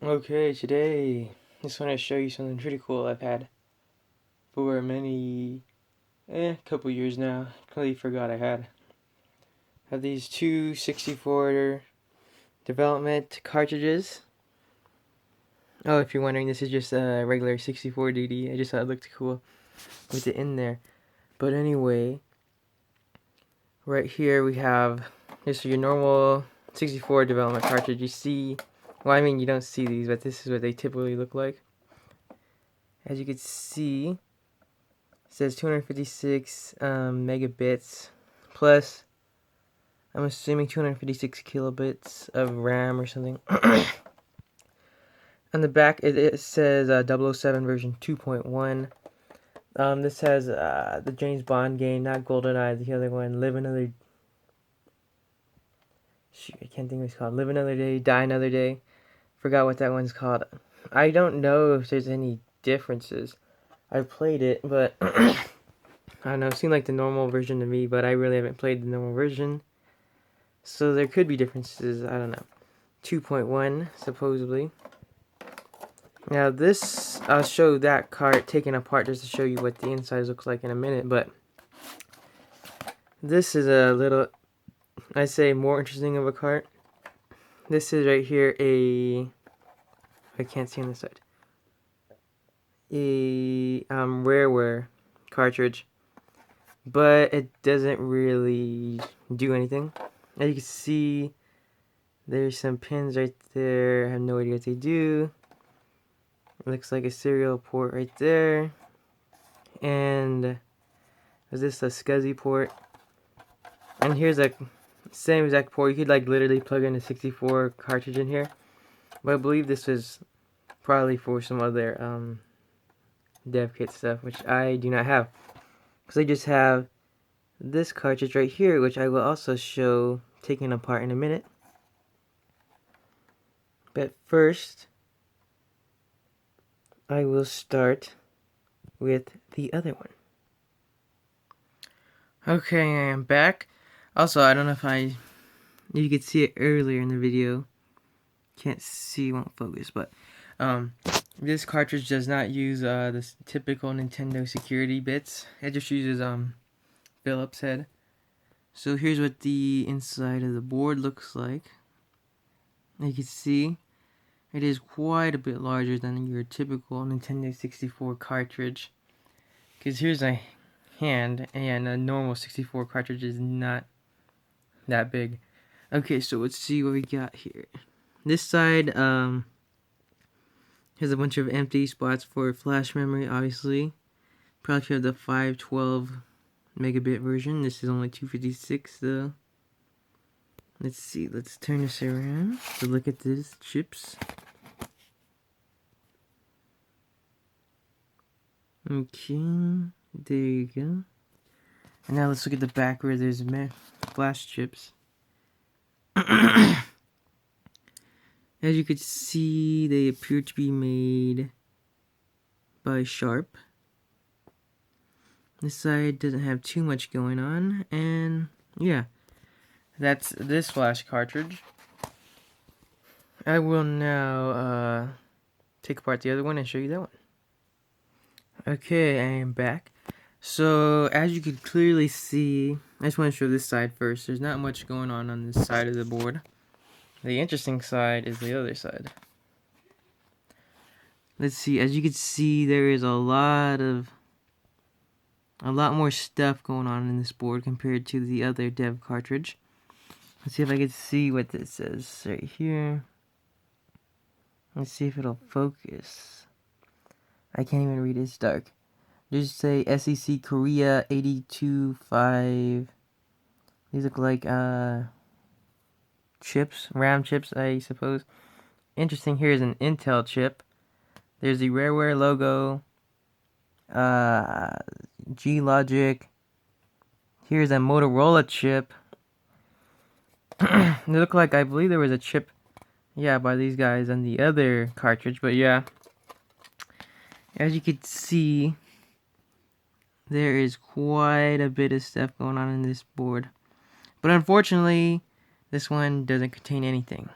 Okay, today I just want to show you something pretty cool I've had for couple years now. Completely forgot I had. I have these two 64 development cartridges. Oh, if you're wondering, this is just a regular 64 DD. I just thought it looked cool with it in there. But anyway, right here we have just your normal 64 development cartridge. You see, well, I mean, you don't see these, but this is what they typically look like. As you can see, it says 256 megabits plus, I'm assuming 256 kilobits of RAM or something. On the back, it says 007 version 2.1. This has the James Bond game, not GoldenEye, the other one, Live Another... Shoot, I can't think what it's called. Live Another Day, Die Another Day. Forgot what that one's called. I don't know if there's any differences. I've played it, but I don't know. It seemed like the normal version to me, but I really haven't played the normal version. So there could be differences. I don't know. 2.1 supposedly. Now this, I'll show that cart taken apart just to show you what the inside looks like in a minute. But this is a little, I say, more interesting of a cart. This is right here I can't see on this side. A RareWare cartridge, but it doesn't really do anything. As you can see, there's some pins right there. I have no idea what they do. It looks like a serial port right there. And is this a SCSI port? And here's a same exact port. You could like literally plug in a 64 cartridge in here. But I believe this is probably for some other dev kit stuff, which I do not have. Because I just have this cartridge right here, which I will also show taken apart in a minute. But first, I will start with the other one. Okay, I am back. Also, I don't know if you could see it earlier in the video. Can't see, won't focus, but this cartridge does not use the typical Nintendo security bits. It just uses Phillips head. So here's what the inside of the board looks like. You can see it is quite a bit larger than your typical Nintendo 64 cartridge. Because here's a hand, and a normal 64 cartridge is not that big. Okay, so let's see what we got here. This side has a bunch of empty spots for flash memory, obviously. Probably if you have the 512 megabit version. This is only 256 though. Let's see, let's turn this around to look at these chips. Okay, there you go. And now let's look at the back where there's flash chips. As you can see, they appear to be made by Sharp. This side doesn't have too much going on, and yeah, that's this flash cartridge. I will now take apart the other one and show you that one. Okay, I am back. So, as you can clearly see, I just want to show this side first. There's not much going on this side of the board. The interesting side is the other side. Let's see, as you can see, there is a lot more stuff going on in this board compared to the other dev cartridge. Let's see if I can see what this says right here. Let's see if it'll focus. I can't even read it, it's dark. Just say SEC Korea 825. These look like chips, RAM chips, I suppose. Interesting, here is an Intel chip. There's the RareWare logo. G-Logic. Here's a Motorolla chip. They look like, I believe there was a chip, yeah, by these guys on the other cartridge, but yeah. As you can see, there is quite a bit of stuff going on in this board. But unfortunately, this one doesn't contain anything.